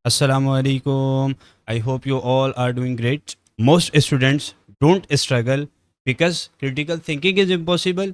Assalamu alaikum. I hope you all are doing great. Most students don't struggle because critical thinking is impossible.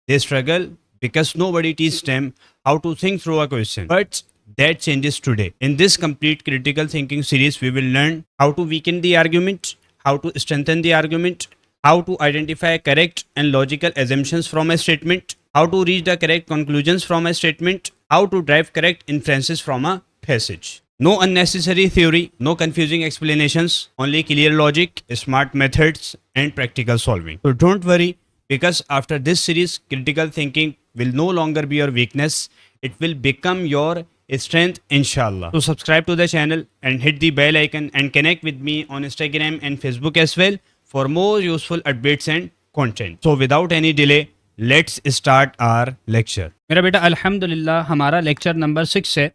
They struggle because nobody teaches them how to think through a question. But that changes today. In this complete critical thinking series, we will learn how to weaken the argument, how to strengthen the argument, how to identify correct and logical assumptions from a statement, how to reach the correct conclusions from a statement, how to drive correct inferences from a passage. No unnecessary theory, no confusing explanations, only clear logic, smart methods, and practical solving. So don't worry, because after this series, critical thinking will no longer be your weakness, it will become your strength, inshallah. So subscribe to the channel and hit the bell icon and connect with me on Instagram and Facebook as well for more useful updates and content. So without any delay, let's start our lecture. मेरा बेटा अल्हम्दुलिल्लाह हमारा lecture number 6 है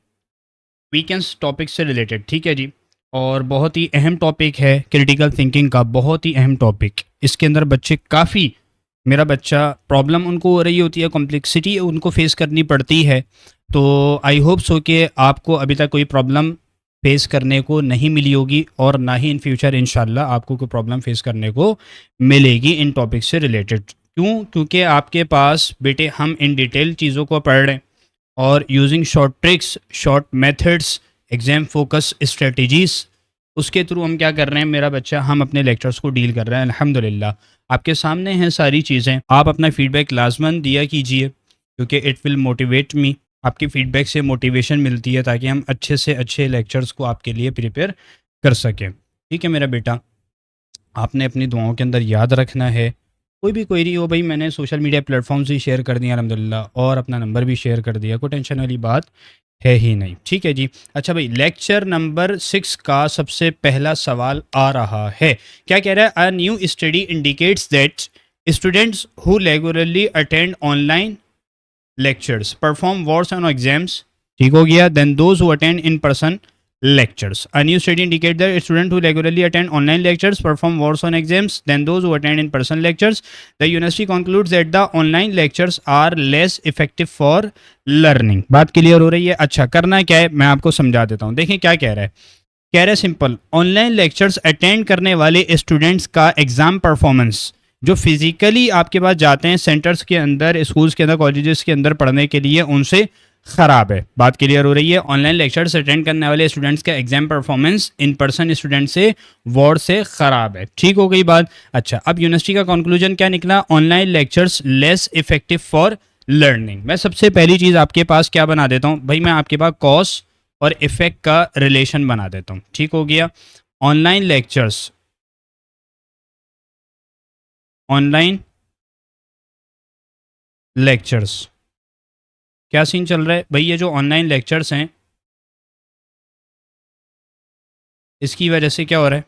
weekends topic से related, ठीक है जी। और बहुत ही अहम टॉपिक है क्रिटिकल थिंकिंग का, बहुत ही अहम टॉपिक। इसके अंदर बच्चे काफ़ी, मेरा बच्चा प्रॉब्लम उनको हो रही होती है, कॉम्प्लेक्सिटी उनको फेस करनी पड़ती है। तो आई होप सो कि आपको अभी तक कोई प्रॉब्लम फेस करने को नहीं मिली होगी और ना ही इन फ्यूचर इंशाल्लाह आपको कोई प्रॉब्लम फेस करने को मिलेगी इन टॉपिक से रिलेटेड। क्यों? क्योंकि आपके पास बेटे हम इन डिटेल चीज़ों को पढ़ रहे हैं और using short tricks, short methods, exam focus strategies, उसके थ्रू हम क्या कर रहे हैं मेरा बच्चा, हम अपने लेक्चर्स को डील कर रहे हैं। अल्हम्दुलिल्लाह आपके सामने हैं सारी चीज़ें। आप अपना फीडबैक लाजमन दिया कीजिए क्योंकि इट विल मोटिवेट मी। आपकी फ़ीडबैक से मोटिवेशन मिलती है ताकि हम अच्छे से अच्छे लेक्चर्स को आपके लिए प्रिपेयर कर सकें। ठीक है मेरा बेटा, आपने अपनी दुआओं के अंदर याद रखना है। कोई भी क्वेरी हो भाई, मैंने सोशल मीडिया प्लेटफॉर्म्स भी शेयर कर दिया अल्हम्दुलिल्लाह और अपना नंबर भी शेयर कर दिया, कोई टेंशन वाली बात है ही नहीं। ठीक है जी। अच्छा भाई, लेक्चर नंबर 6 का सबसे पहला सवाल आ रहा है। क्या कह रहा है? A new study indicates that students who regularly attend online lectures perform worse on exams, ठीक हो गया, than those who attend in person lectures. A new study indicates that students who regularly attend online lectures perform worse on exams than those who attend in person lectures. The university concludes that the online lectures are less effective for learning. बात clear हो रही है? अच्छा, करना क्या है मैं आपको समझा देता हूँ। देखिए क्या कह रहा है। कह रहा है सिंपल, ऑनलाइन लेक्चर्स अटेंड करने वाले स्टूडेंट्स का एग्जाम परफॉर्मेंस, जो फिजिकली आपके पास जाते हैं सेंटर्स के अंदर, स्कूल्स के अंदर, कॉलेजेस के अंदर पढ़ने के लिए, उनसे ख़राब है। बात क्लियर हो रही है? ऑनलाइन लेक्चर्स अटेंड करने वाले स्टूडेंट्स का exam performance in person student से वॉर्ड से ख़राब है। ठीक हो गई बात। अच्छा, अब यूनिवर्सिटी का कंक्लूजन क्या निकला? Online lectures less effective for learning. मैं सबसे पहली चीज़ आपके पास क्या बना देता हूँ भाई, मैं आपके पास कॉज और इफेक्ट का रिलेशन बना देता हूँ। ठीक हो गया। ऑनलाइन लेक्चर्स, ऑनलाइन लेक्चर्स क्या सीन चल रहा है भाई? ये जो ऑनलाइन लेक्चर्स हैं इसकी वजह से क्या हो रहा है?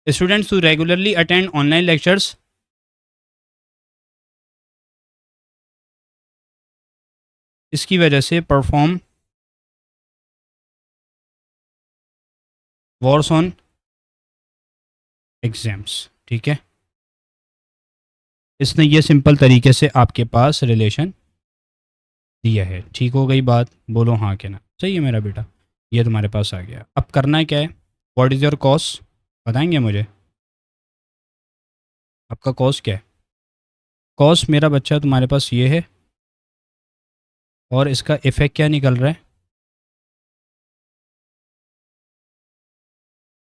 Students who regularly attend online lectures इसकी वजह से परफॉर्म वर्स ऑन एग्जाम्स। ठीक है, इसने ये सिंपल तरीके से आपके पास रिलेशन दिया है। ठीक हो गई बात? बोलो हाँ के ना। सही है मेरा बेटा, ये तुम्हारे पास आ गया। अब करना क्या है? What is your cost? बताएंगे मुझे आपका कॉस्ट क्या है? कॉस्ट मेरा बच्चा तुम्हारे पास ये है और इसका इफेक्ट क्या निकल रहा है?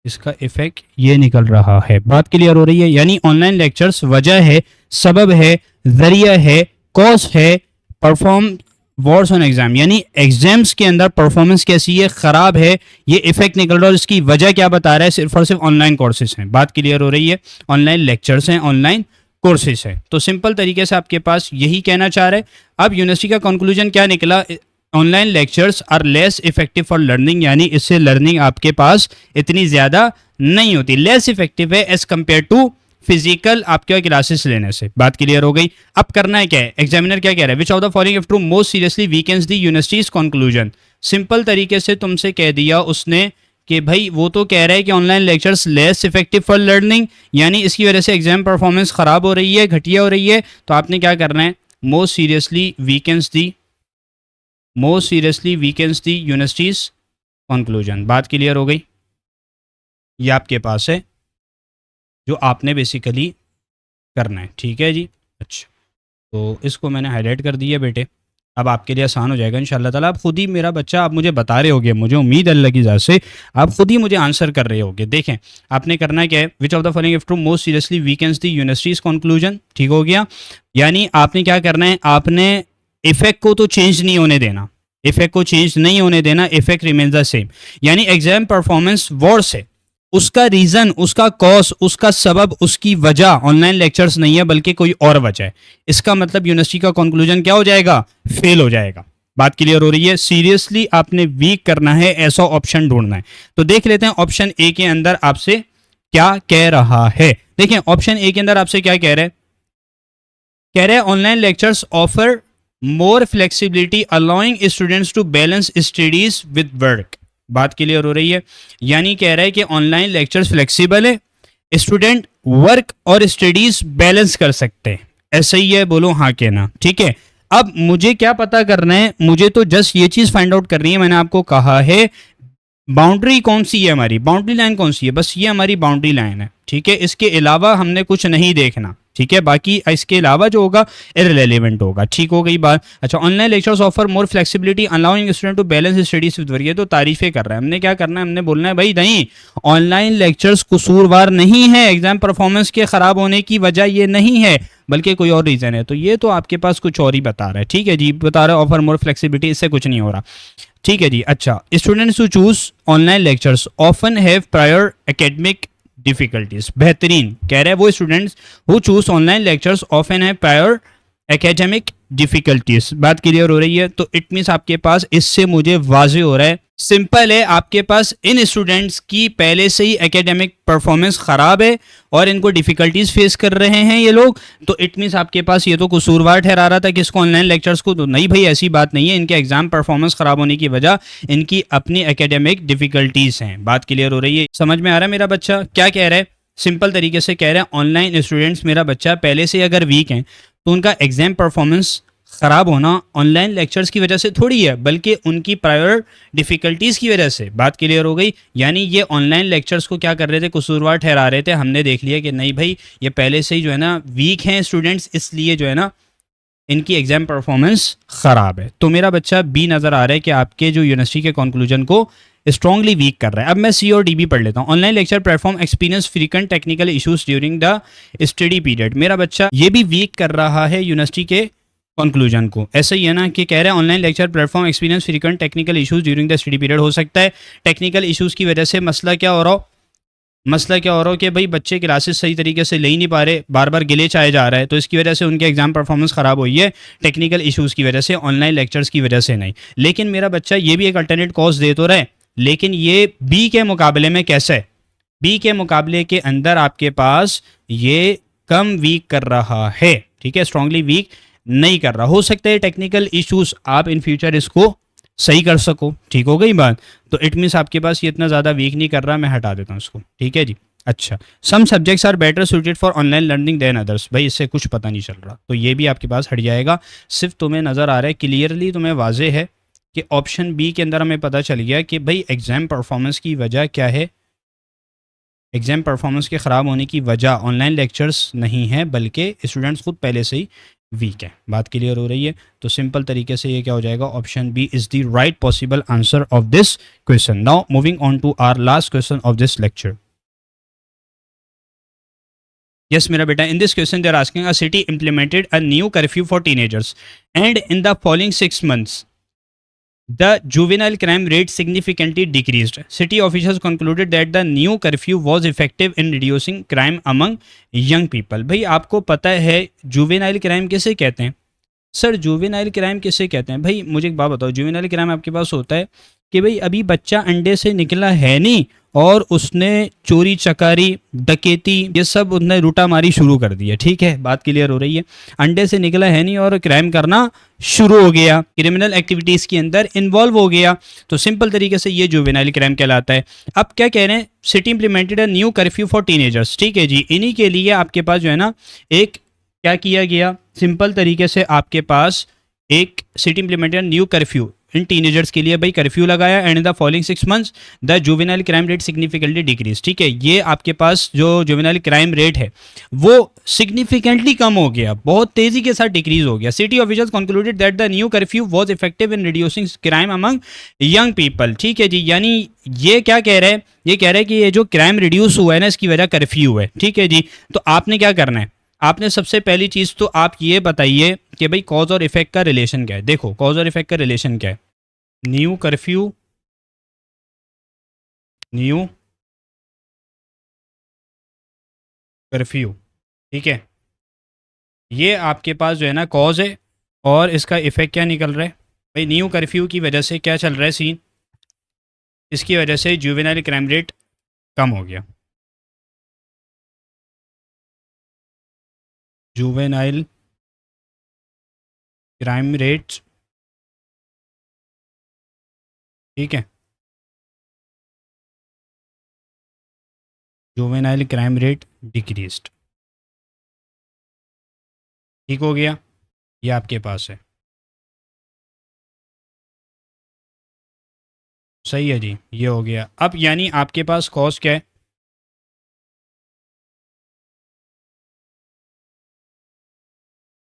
इसका इफेक्ट ये निकल रहा है। बात क्लियर हो रही है? यानी ऑनलाइन लेक्चर्स वजह है, सबब है, जरिया है, कॉज है, परफॉर्म वर्स ऑन एग्जाम, यानी एग्जाम्स के अंदर परफॉर्मेंस कैसी है? खराब है। ये इफेक्ट निकल रहा है और इसकी वजह क्या बता रहा है? सिर्फ और सिर्फ ऑनलाइन कोर्सेज हैं। बात क्लियर हो रही है? ऑनलाइन लेक्चर्स हैं, ऑनलाइन कोर्सेज है। तो सिंपल तरीके से आपके पास यही कहना चाह रहे हैं। अब यूनिवर्सिटी का कंक्लूजन क्या निकला? Online lectures are less effective for learning, यानी इससे लर्निंग आपके पास इतनी ज़्यादा नहीं होती, लेस इफेक्टिव है एज कम्पेयर टू फिजिकल आपके क्लासेस लेने से। बात क्लियर हो गई? अब करना है क्या है? एग्जामिनर क्या कह रहा है? Which of the following if true most seriously weakens the universities conclusion. Simple तरीके से तुमसे कह दिया उसने कि भाई वो तो कह रहा है कि online lectures less effective for learning, यानी इसकी वजह से एग्जाम परफॉर्मेंस ख़राब हो रही है, घटिया हो रही है। तो आपने क्या करना है? Most seriously weakens the most seriously weakens the universities conclusion. बात क्लियर हो गई? ये आपके पास है जो आपने बेसिकली करना है, ठीक है जी। अच्छा, तो इसको मैंने हाईलाइट कर दिया बेटे, अब आपके लिए आसान हो जाएगा इंशाल्लाह ताला। आप खुद ही मेरा बच्चा, आप मुझे बता रहे होगे, मुझे उम्मीद अल्लाह की ज़ात से आप खुद ही मुझे आंसर कर रहे होगे। देखें आपने करना क्या है, which of the following if true most seriously weakens the universities conclusion, ठीक हो गया। यानी आपने क्या करना है, आपने इफेक्ट को तो चेंज नहीं होने देना, इफेक्ट को चेंज नहीं होने देना, इफेक्ट रिमेन्स द सेम। यानी एग्जाम परफॉर्मेंस वर्स है, उसका रीजन, उसका कॉज, उसका सबब, उसकी वजह ऑनलाइन लेक्चर्स नहीं है बल्कि कोई और वजह है। इसका मतलब यूनिवर्सिटी का कंक्लूजन क्या हो जाएगा, फेल हो जाएगा। बात क्लियर हो रही है? सीरियसली आपने वीक करना है, ऐसा ऑप्शन ढूंढना है। तो देख लेते हैं ऑप्शन ए के अंदर आपसे क्या कह रहा है। देखें ऑप्शन ए के अंदर आपसे क्या कह रहा है, कह रहे हैं online lectures offer more flexibility allowing students to balance studies with work. बात क्लियर हो रही है? यानी कह रहा है कि ऑनलाइन लेक्चर्स फ्लेक्सिबल है, स्टूडेंट वर्क और स्टडीज बैलेंस कर सकते हैं। ऐसा ही है, बोलो हाँ के ना, ठीक है। अब मुझे क्या पता करना है, मुझे तो जस्ट ये चीज फाइंड आउट करनी है। मैंने आपको कहा है बाउंड्री कौन सी है हमारी, बाउंड्री लाइन कौन सी है, बस ये हमारी बाउंड्री लाइन है, ठीक है। इसके अलावा हमने कुछ नहीं देखना, ठीक है। बाकी इसके अलावा जो होगा इररिलेवेंट होगा, ठीक हो गई बात। अच्छा, online lectures offer more flexibility allowing student to balance studies with work, ये तो तारीफें कर रहा है। हमने क्या करना है, हमने बोलना है भाई नहीं, ऑनलाइन लेक्चर्स कसूरवार नहीं है, एग्जाम परफॉर्मेंस के खराब होने की वजह ये नहीं है बल्कि कोई और रीजन है। तो ये तो आपके पास कुछ और ही बता रहा है, ठीक है जी, बता रहा है ऑफर मोर फ्लेक्सिबिलिटी, इससे कुछ नहीं हो रहा, ठीक है जी। अच्छा, students who choose online lectures often have prior academic difficulties. बेहतरीन कह रहे हैं वो students who choose online lectures often have prior academic difficulties. बात क्लियर हो रही है? तो इट मीन्स आपके पास, इससे मुझे वाजे हो रहा है, सिंपल है, आपके पास इन स्टूडेंट्स की पहले से ही एकेडमिक परफॉर्मेंस खराब है और इनको डिफिकल्टीज फेस कर रहे हैं ये लोग। तो इट मीन्स आपके पास ये तो कसूरवार ठहरा रहा था कि इसको ऑनलाइन लेक्चर्स को, तो नहीं भाई ऐसी बात नहीं है, इनके एग्जाम परफॉर्मेंस खराब होने की वजह इनकी अपनी एकेडमिक डिफिकल्टीज हैं। बात क्लियर हो रही है? समझ में आ रहा है मेरा बच्चा क्या कह रहा है? सिंपल तरीके से कह रहा है ऑनलाइन स्टूडेंट्स, मेरा बच्चा पहले से अगर वीक हैं तो उनका एग्जाम परफॉर्मेंस खराब होना ऑनलाइन लेक्चर्स की वजह से थोड़ी है बल्कि उनकी प्रायर डिफिकल्टीज की वजह से। बात क्लियर हो गई? यानी ये ऑनलाइन लेक्चर्स को क्या कर रहे थे, कसूरवार ठहरा रहे थे। हमने देख लिया कि नहीं भाई, ये पहले से ही जो है ना वीक हैं स्टूडेंट्स, इसलिए जो है ना इनकी एग्जाम परफॉर्मेंस खराब है। तो मेरा बच्चा बी नजर आ रहा है कि आपके जो यूनिवर्सिटी के कंक्लूजन को स्ट्रांगली वीक कर रहा है। अब मैं सी और डी भी पढ़ लेता हूँ। Online lecture platform experience frequent technical issues during the study period. मेरा बच्चा ये भी वीक कर रहा है यूनिवर्सिटी के कंक्लूजन को। ऐसा ही है ना कि कह रहे हैं online lecture platform experience frequent technical issues during the study period. हो सकता है टेक्निकल इश्यूज की वजह से मसला क्या हो रहा हो, मसला क्या हो रहा हो कि भाई बच्चे क्लासेस सही तरीके से ले ही नहीं पा रहे, बार बार गिलेच आए जा रहा है, तो इसकी वजह से उनके एग्जाम परफॉर्मेंस खराब हुई है टेक्निकल इश्यूज़ की वजह से, ऑनलाइन लेक्चर्स की वजह से नहीं। लेकिन मेरा बच्चा ये भी एक अल्टरनेट कॉज दे तो रहे, लेकिन ये बी के मुकाबले में कैसे है, बी के मुकाबले के अंदर आपके पास ये कम वीक कर रहा है, ठीक है, स्ट्रांगली वीक नहीं कर रहा। हो सकता है टेक्निकल इश्यूज आप इन फ्यूचर इसको सही कर सको, ठीक हो गई बात। तो इट मीन्स आपके पास ये इतना ज़्यादा वीक नहीं कर रहा, मैं हटा देता हूँ इसको, ठीक है जी। अच्छा, some subjects are better suited for online learning than others. भाई इससे कुछ पता नहीं चल रहा, तो ये भी आपके पास हट जाएगा। सिर्फ तुम्हें नज़र आ रहा है क्लियरली, तुम्हें वाजे है कि ऑप्शन बी के अंदर हमें पता चल गया कि भाई एग्जाम परफॉर्मेंस की वजह क्या है, एग्जाम परफॉर्मेंस के ख़राब होने की वजह ऑनलाइन लेक्चर्स नहीं है बल्कि स्टूडेंट्स खुद पहले से ही वीक है। बात क्लियर हो रही है? तो सिंपल तरीके से ये क्या हो जाएगा, option B is the right possible answer of this question. Now moving on to our last question of this lecture. Yes, मेरा बेटा, in this question they are asking a city implemented a new curfew for teenagers and in the following 6 months the juvenile crime rate significantly decreased. City officials concluded that the new curfew was effective in reducing crime among young people. भाई आपको पता है juvenile crime किसे कहते हैं? Sir juvenile crime किसे कहते हैं? भाई मुझे एक बात बताओ, जुवेनाइल क्राइम आपके पास होता है कि भाई अभी बच्चा अंडे से निकला है नहीं और उसने चोरी चकारी डकैती ये सब उसने लूटा मारी शुरू कर दी है, ठीक है, बात क्लियर हो रही है। अंडे से निकला है नहीं और क्राइम करना शुरू हो गया, क्रिमिनल एक्टिविटीज़ के अंदर इन्वॉल्व हो गया, तो सिंपल तरीके से ये जुवेनाइल क्राइम कहलाता है। अब क्या कह रहे हैं, city implemented a new curfew for teenagers, ठीक है जी। इन्हीं के लिए आपके पास जो है ना एक क्या किया गया, सिंपल तरीके से आपके पास एक सिटी इम्प्लीमेंटेड न्यू कर्फ्यू, इन टीनेजर्स के लिए भाई कर्फ्यू लगाया and in the following 6 months the juvenile crime rate significantly decrease. ठीक है, ये आपके पास जो जुवेनाइल क्राइम रेट है वो सिग्निफिकेंटली कम हो गया, बहुत तेजी के साथ डिक्रीज हो गया। City officials concluded that the new curfew was effective in reducing crime among young people. ठीक है जी, यानी ये क्या कह रहे हैं, ये कह रहे हैं कि ये जो क्राइम रिड्यूस हुआ है ना इसकी वजह कर्फ्यू है। ठीक है जी, तो आपने क्या करना है, आपने सबसे पहली चीज तो आप ये बताइए कि भाई कॉज और इफेक्ट का रिलेशन क्या है। देखो कॉज और इफेक्ट का रिलेशन क्या है, न्यू कर्फ्यू, न्यू कर्फ्यू, ठीक है, ये आपके पास जो है ना कॉज है और इसका इफेक्ट क्या निकल रहा है। भाई न्यू कर्फ्यू की वजह से क्या चल रहा है सीन, इसकी वजह से जुवेनाइल क्राइम रेट कम हो गया, जुवेनाइल क्राइम रेट, ठीक है, जुवेनाइल क्राइम रेट डिक्रीज्ड, ठीक हो गया, ये आपके पास है, सही है जी, ये हो गया। अब यानी आपके पास कॉज क्या है,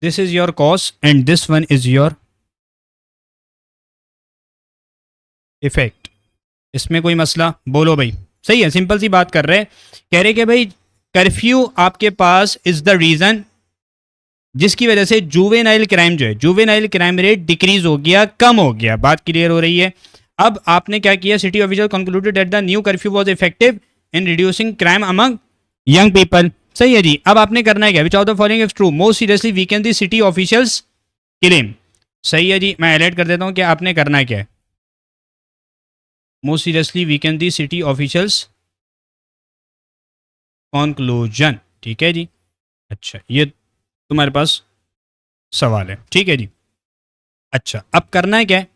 this is your cause and this one is your effect. इसमें कोई मसला, बोलो भाई, सही है, सिंपल सी बात कर रहे हैं, कह रहे कि भाई कर्फ्यू आपके पास इज द रीजन जिसकी वजह से जुवेनाइल क्राइम जो है, जुवेनाइल क्राइम रेट डिक्रीज हो गया, कम हो गया। बात क्लियर हो रही है। अब आपने क्या किया, city official concluded that the new curfew was effective in reducing crime among young people. सही है जी। अब आपने करना है क्या, which of the following is true, most seriously Weeknd the city officials claim. सही है जी, मैं हाईलाइट कर देता हूं कि आपने करना है क्या है, most seriously Weeknd the city officials conclusion. ठीक है जी, अच्छा ये तुम्हारे पास सवाल है, ठीक है जी। अच्छा अब करना है क्या है,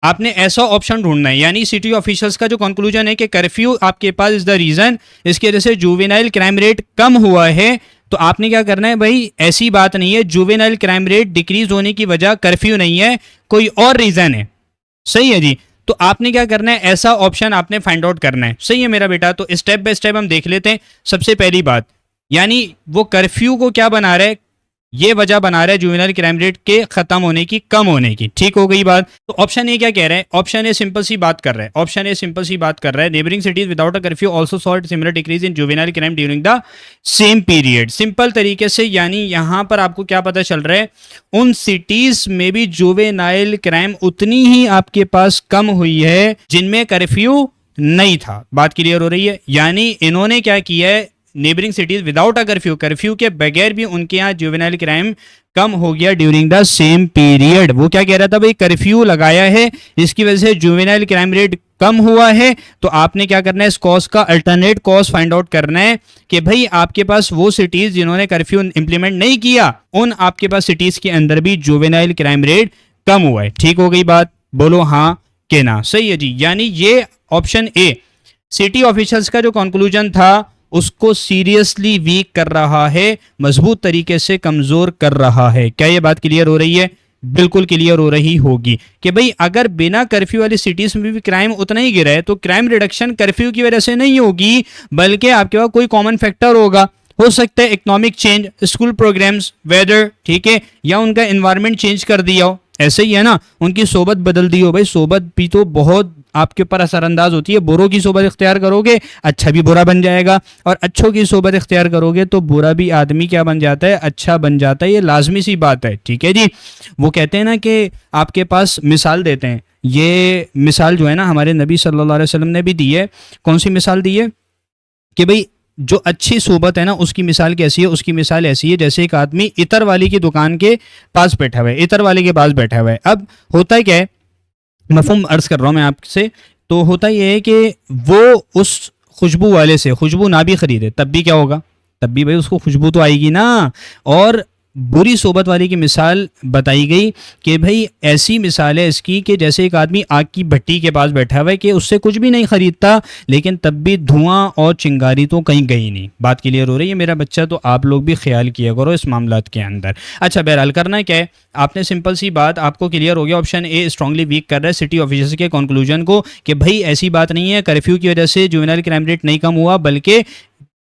आपने ऐसा ऑप्शन ढूंढना है, यानी सिटी ऑफिशियल्स का जो कंक्लूजन है कि कर्फ्यू आपके पास इज द रीजन, इसकी वजह से जुवेनाइल क्राइम रेट कम हुआ है, तो आपने क्या करना है भाई, ऐसी बात नहीं है, जुवेनाइल क्राइम रेट डिक्रीज होने की वजह कर्फ्यू नहीं है, कोई और रीजन है। सही है जी, तो आपने क्या करना है, ऐसा ऑप्शन आपने फाइंड आउट करना है। सही है मेरा बेटा, तो स्टेप बाय स्टेप हम देख लेते हैं। सबसे पहली बात, यानी वो कर्फ्यू को क्या बना रहा है, ये वजह बना रहा है जुवेनाइल क्राइम रेट के खत्म होने की, कम होने की। ठीक हो गई बात। तो ऑप्शन ए क्या कह रहा है, ऑप्शन ए सिंपल सी बात कर रहा है, ऑप्शन ए सिंपल सी बात कर रहा है, neighbouring cities without a curfew also saw similar decrease in juvenile crime during the same period. Simple तरीके से, यानी यहां पर आपको क्या पता चल रहा है, उन सिटीज में भी जुवेनाइल क्राइम उतनी ही आपके पास कम हुई है जिनमें कर्फ्यू नहीं था। बात क्लियर हो रही है, यानी इन्होंने क्या किया है, neighbouring cities without a curfew, curfew के बगैर भी उनके यहाँ जुवेनाइल क्राइम कम हो गया ड्यूरिंग द सेम पीरियड। वो क्या कह रहा था भाई, कर्फ्यू लगाया है, इसकी वजह से जुवेनाइल क्राइम रेट कम हुआ है, तो आपने क्या करना है, इस कॉज का अल्टरनेट कॉज फाइंड आउट करना है कि भाई आपके पास वो सिटीज जिन्होंने कर्फ्यू इंप्लीमेंट नहीं किया, उन आपके पास सिटीज के अंदर भी जुवेनाइल क्राइम रेट कम हुआ है। ठीक हो गई बात, बोलो हाँ के ना। सही है जी, यानी ये ऑप्शन ए सिटी ऑफिशियल्स का जो कंक्लूजन था उसको सीरियसली वीक कर रहा है, मजबूत तरीके से कमजोर कर रहा है। क्या ये बात क्लियर हो रही है, बिल्कुल क्लियर हो रही होगी कि भाई अगर बिना कर्फ्यू वाली सिटीज में भी क्राइम उतना ही गिरा है, तो क्राइम रिडक्शन कर्फ्यू की वजह से नहीं होगी, बल्कि आपके पास कोई कॉमन फैक्टर होगा। हो सकता है economic change, school programs, weather, ठीक है, या उनका एनवायरनमेंट चेंज कर दिया हो, ऐसे ही है ना, उनकी सोबत बदल दी हो। भाई सोबत भी तो बहुत आपके ऊपर असरअंदाज होती है, बुरों की सोबत इख्तियार करोगे अच्छा भी बुरा बन जाएगा, और अच्छों की सोबत इख्तियार करोगे तो बुरा भी आदमी क्या बन जाता है, अच्छा बन जाता है। ये लाजमी सी बात है, ठीक है जी। वो कहते हैं ना कि आपके पास मिसाल देते हैं, ये मिसाल जो है ना हमारे नबी सल्लल्लाहु अलैहि वसल्लम ने भी दी है। कौन सी मिसाल दी है कि भाई जो अच्छी सोबत है ना उसकी मिसाल कैसी है, उसकी मिसाल ऐसी है जैसे एक आदमी इतर वाली की दुकान के पास बैठा हुआ है, इतर वाले के पास बैठा हुआ है। अब होता है क्या है, मफहूम अर्ज कर रहा हूं मैं आपसे, तो होता यह है कि वो उस खुशबू वाले से खुशबू ना भी खरीदे तब भी क्या होगा, तब भी भाई उसको खुशबू तो आएगी ना, और बुरी सोबत वाले की मिसाल बताई गई कि भाई ऐसी मिसाल है इसकी कि जैसे एक आदमी आग की भट्टी के पास बैठा हुआ है कि उससे कुछ भी नहीं खरीदता, लेकिन तब भी धुआं और चिंगारी तो कहीं गई नहीं। बात क्लियर हो रही है मेरा बच्चा? तो आप लोग भी ख्याल किया करो इस मामलात के अंदर। अच्छा, बहरहाल करना क्या है, आपने सिंपल सी बात, आपको क्लियर हो गया, ऑप्शन ए स्ट्रांगली वीक कर रहा है सिटी ऑफिसर्स के कंक्लूजन को कि भाई ऐसी बात नहीं है कर्फ्यू की वजह से जुवेनाइल क्राइम रेट नहीं कम हुआ, बल्कि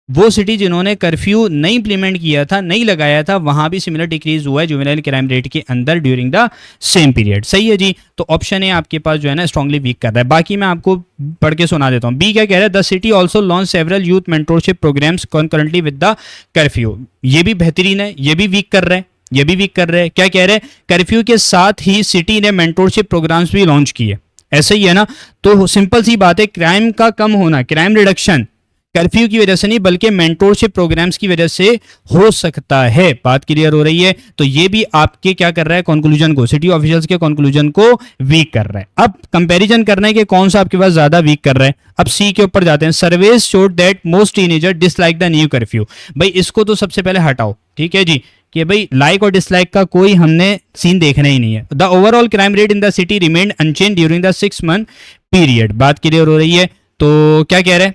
वो सिटी जिन्होंने कर्फ्यू नहीं इंप्लीमेंट किया था, नहीं लगाया था, वहां भी सिमिलर डिक्रीज हुआ है जुवेनाइल क्राइम रेट के अंदर ड्यूरिंग द सेम पीरियड। सही है जी। तो ऑप्शन ए आपके पास जो है ना स्ट्रांगली वीक कर रहा है। बाकी मैं आपको पढ़ के सुना देता हूँ। बी क्या कह रहा है, the city also launch several youth mentorship programs concurrently with the curfew. ये भी बेहतरीन है, ये भी वीक कर रहा है, ये भी वीक कर रहे हैं। क्या कह रहे हैं, कर्फ्यू के साथ ही सिटी ने मेंटोरशिप प्रोग्राम्स भी लॉन्च किए। ऐसे ही है ना। तो सिंपल सी बात है, क्राइम का कम होना, क्राइम रिडक्शन कर्फ्यू की वजह से नहीं बल्कि मेंटोरशिप प्रोग्राम्स की वजह से हो सकता है। बात क्लियर हो रही है? तो ये भी आपके क्या कर रहा है, कंक्लूजन को, सिटी ऑफिशियल्स के कंक्लूजन को वीक कर रहा है। अब कंपैरिजन करना है कि कौन सा आपके पास ज्यादा वीक कर रहा है। अब सी के ऊपर जाते हैं। Surveys showed that most teenager dislike the new curfew. भाई इसको तो सबसे पहले हटाओ, ठीक है जी, कि भाई लाइक और डिसलाइक का कोई हमने सीन देखना ही नहीं है। The overall crime rate in the city remained unchanged during the 6 month period. बात क्लियर हो रही है? तो क्या कह रहे हैं,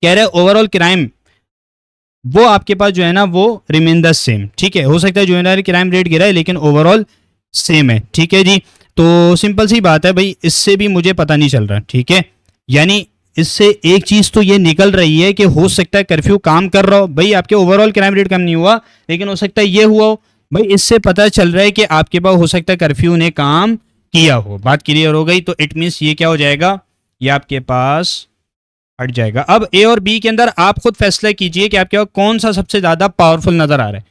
कह रहे ओवरऑल क्राइम वो आपके पास जो है ना वो रिमेन द सेम। ठीक है, हो सकता है जुवेनाइल क्राइम रेट गिरा है लेकिन ओवरऑल सेम है। ठीक है जी। तो सिंपल सी बात है भाई, इससे भी मुझे पता नहीं चल रहा। ठीक है, यानी इससे एक चीज तो ये निकल रही है कि हो सकता है कर्फ्यू काम कर रहा हो। भाई आपके ओवरऑल क्राइम रेट कम नहीं हुआ, लेकिन हो सकता है ये हुआ हो। भाई इससे पता चल रहा है कि आपके पास हो सकता है कर्फ्यू ने काम किया हो। बात क्लियर हो गई? तो इट मीन्स ये क्या हो जाएगा, ये आपके पास हट जाएगा। अब ए और बी के अंदर आप खुद फैसला कीजिए कि आपके पास कौन सा सबसे ज्यादा पावरफुल नजर आ रहा है,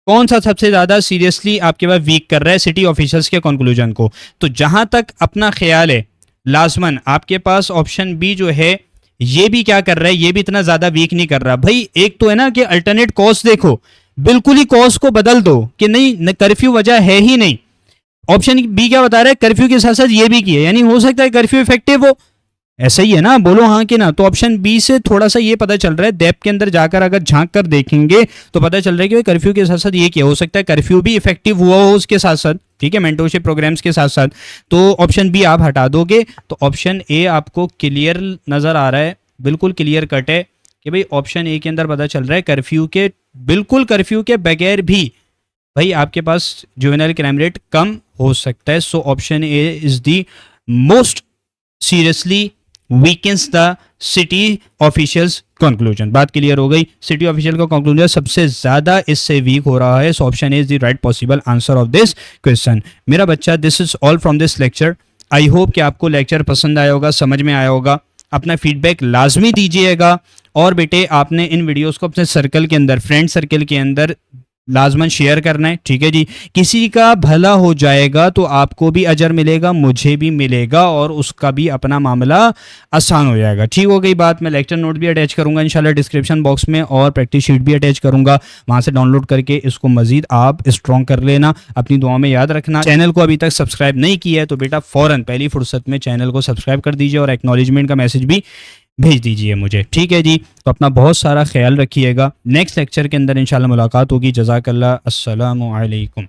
कौन सा सबसे ज्यादा सीरियसली आपके पास वीक कर रहा है सिटी ऑफिसर्स के कंक्लूजन को। तो जहां तक अपना ख्याल है, लाजमन आपके पास ऑप्शन बी जो है ये भी क्या कर रहा है, ये भी इतना ज्यादा वीक नहीं कर रहा। भाई एक तो है ना कि अल्टरनेट कॉज देखो, बिल्कुल ही कॉज को बदल दो कि नहीं कर्फ्यू वजह है ही नहीं। ऑप्शन बी क्या बता रहा है, कर्फ्यू के साथ साथ ये भी किया, यानी हो सकता है कर्फ्यू इफेक्टिव हो। ऐसा ही है ना, बोलो हाँ कि ना। तो ऑप्शन बी से थोड़ा सा ये पता चल रहा है, डेप्थ के अंदर जाकर अगर झांक कर देखेंगे तो पता चल रहा है कि कर्फ्यू के साथ साथ ये किया, हो सकता है कर्फ्यू भी इफेक्टिव हुआ हो उसके साथ साथ। ठीक है, मेंटोरशिप प्रोग्राम्स के साथ साथ। तो ऑप्शन बी आप हटा दोगे तो ऑप्शन ए आपको क्लियर नजर आ रहा है, बिल्कुल क्लियर कट है कि भाई ऑप्शन ए के अंदर पता चल रहा है कर्फ्यू के, बिल्कुल कर्फ्यू के बगैर भी भाई आपके पास जुवेनाइल क्राइम रेट कम हो सकता है। So option A is the most seriously weakens the city officials conclusion. बात क्लियर हो गई? सिटी ऑफिशियल का कंक्लूजन सबसे ज्यादा इससे वीक हो रहा है। So option is the right possible answer of this question. मेरा बच्चा, this is all from this lecture. I hope कि आपको लेक्चर पसंद आया होगा, समझ में आया होगा। अपना फीडबैक लाजमी दीजिएगा और बेटे आपने इन वीडियोस को अपने सर्कल के अंदर, फ्रेंड सर्कल के अंदर लाजमन शेयर करना है। ठीक है जी, किसी का भला हो जाएगा तो आपको भी अजर मिलेगा, मुझे भी मिलेगा और उसका भी अपना मामला आसान हो जाएगा। ठीक हो गई बात? मैं लेक्चर नोट भी अटैच करूंगा इंशाल्लाह डिस्क्रिप्शन बॉक्स में और प्रैक्टिस शीट भी अटैच करूंगा, वहां से डाउनलोड करके इसको मजीद आप स्ट्रॉन्ग कर लेना। अपनी दुआ में याद रखना। चैनल को अभी तक सब्सक्राइब नहीं किया है तो बेटा फौरन पहली फुर्सत में चैनल को सब्सक्राइब कर दीजिए और एक्नॉलेजमेंट का मैसेज भी भेज दीजिए मुझे। ठीक है जी, तो अपना बहुत सारा ख्याल रखिएगा। नेक्स्ट लेक्चर के अंदर इंशाल्लाह मुलाकात होगी। जज़ाकल्लाह। अस्सलामु अलैकुम।